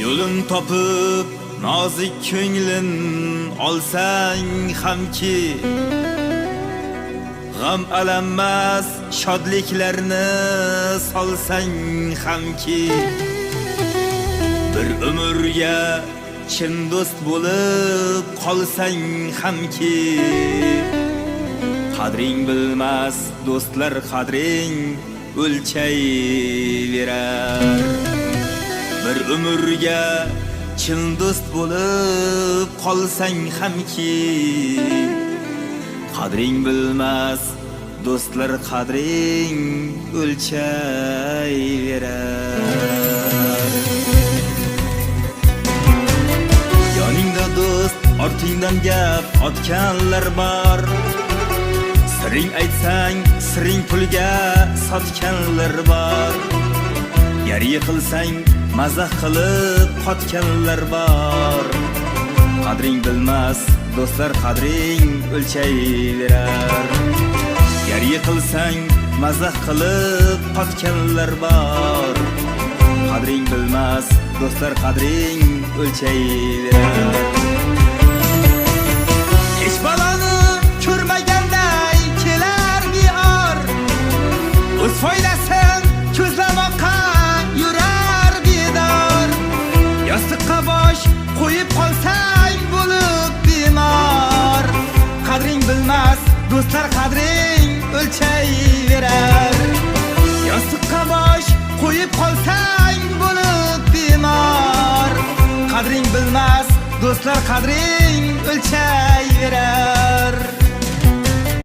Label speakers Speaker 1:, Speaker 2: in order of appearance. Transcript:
Speaker 1: Yo'lin topib nozik ko'nglin olsang hamki, g'am alammas shodliklarni solsang hamki, bir umrga chin do'st bo'lib qolsang hamki, qadring bilmas do'stlar qadring o'lchayverar. Bir umrga chin do'st bo'lib qolsang hamki, qadring bilmas do'stlar qadring o'lchayverar. Yoningda do'st, ortingdan gap otganlar bor. Siring aytsang, siring pulga sotganlar bor. Gar yiqilsang, mazah qilib qotganlar bor. Qadring bilmas do'stlar qadring o'lchayverar. Gar yiqilsang, mazah qilib qotganlar bor. Qadring bilmas do'stlar qadring o'lchayverar. Hech baloni ko'rmaganday kelar bior, o'z foydasin ko'zlamoqqa yurar bedor. Yostiqqa bosh qo'yib qolsang bo'lib bemor. Qadring bilmas do'stlar qadring o'lchayverar. Yostiqqa bosh qo'yib qolsang bo'lib bemor. Qadring bilmas do'stlar qadring o'lchayverar.